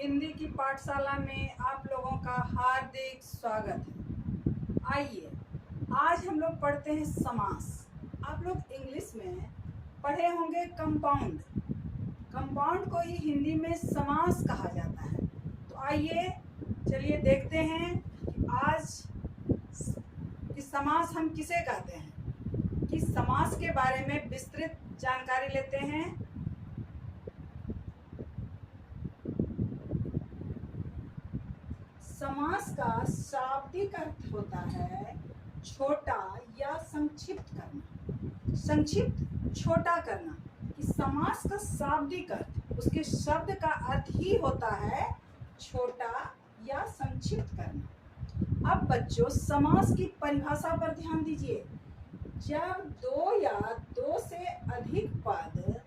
हिंदी की पाठशाला में आप लोगों का हार्दिक स्वागत है। आइए आज हम लोग पढ़ते हैं समास। आप लोग इंग्लिश में पढ़े होंगे कंपाउंड। कंपाउंड को ही हिंदी में समास कहा जाता है। तो आइए चलिए देखते हैं कि आज कि समास हम किसे कहते हैं, कि समास के बारे में विस्तृत जानकारी लेते हैं। समास का शाब्दिक अर्थ होता है छोटा या संक्षिप्त करना। संक्षिप्त छोटा करना। कि समास का शाब्दिक अर्थ, उसके शब्द का अर्थ ही होता है छोटा या संक्षिप्त करना। अब बच्चों समास की परिभाषा पर ध्यान दीजिए। जब दो या दो से अधिक पद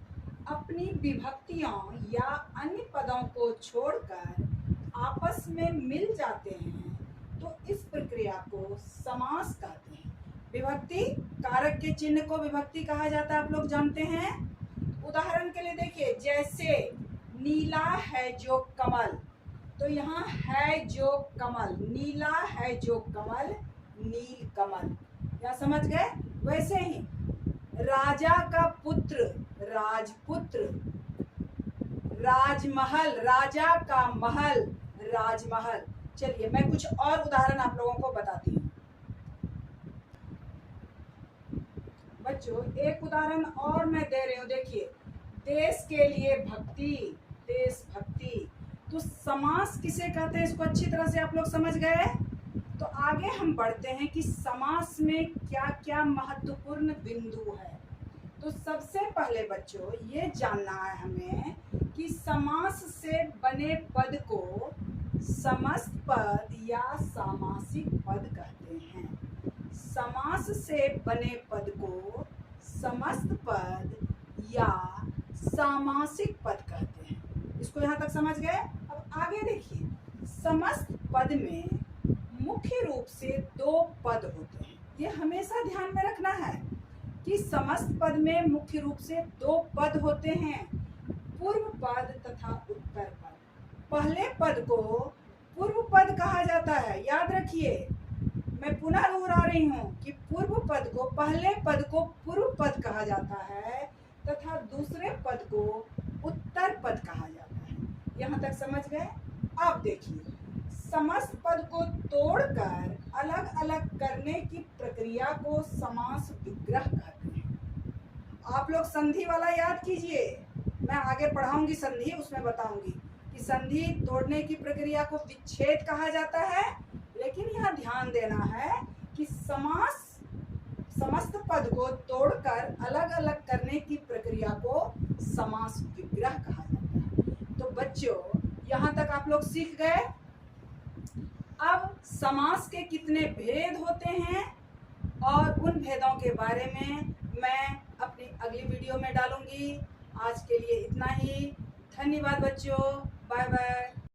अपनी विभक्तियों या अन्य पदों को छोड़कर आपस में मिल जाते हैं तो इस प्रक्रिया को समास कहते हैं। विभक्ति कारक के चिन्ह को विभक्ति कहा जाता है, आप लोग जानते हैं। उदाहरण के लिए देखिए, जैसे नीला है जो कमल, तो यहाँ है जो कमल, नीला है जो कमल, नील कमल, क्या समझ गए। वैसे ही राजा का पुत्र राजपुत्र, राजमहल राजा का महल राजमहल। चलिए मैं कुछ और उदाहरण आप लोगों को बताती हूँ। बच्चों एक उदाहरण और मैं दे रही हूँ, देखिए, देश के लिए भक्ति, देशभक्ति। तो समास किसे कहते हैं, इसको अच्छी तरह से आप लोग समझ गए। तो आगे हम बढ़ते हैं कि समास में क्या क्या महत्वपूर्ण बिंदु है। तो सबसे पहले बच्चों ये जानना है हमें कि समास से बने पद को समस्त पद या सामासिक पद कहते हैं। समास से बने पद को समस्त पद या सामासिक पद कहते हैं। इसको यहाँ तक समझ गए। अब आगे देखिए, समस्त पद में मुख्य रूप से दो पद होते हैं। ये हमेशा ध्यान में रखना है कि समस्त पद में मुख्य रूप से दो पद होते हैं, पूर्व पद तथा उत्तर पद। पहले पद को पूर्व पद कहा जाता है। याद रखिए, मैं पुनः दोहरा रही हूँ कि पूर्व पद को, पहले पद को पूर्व पद कहा जाता है तथा दूसरे पद को उत्तर पद कहा जाता है। यहाँ तक समझ गए। अब देखिए, समस्त पद को तोड़कर अलग अलग करने की प्रक्रिया को समास विग्रह कहते हैं। आप लोग संधि वाला याद कीजिए, मैं आगे पढ़ाऊंगी संधि, उसमें बताऊंगी कि संधि तोड़ने की प्रक्रिया को विच्छेद कहा जाता है। लेकिन यहाँ ध्यान देना है कि समास समस्त पद को तोड़कर अलग अलग करने की प्रक्रिया को समास विग्रह कहा जाता है। तो बच्चों यहाँ तक आप लोग सीख गए। अब समास के कितने भेद होते हैं और उन भेदों के बारे में मैं अपनी अगली वीडियो में डालूंगी। आज के लिए इतना ही। धन्यवाद बच्चों, बाय बाय।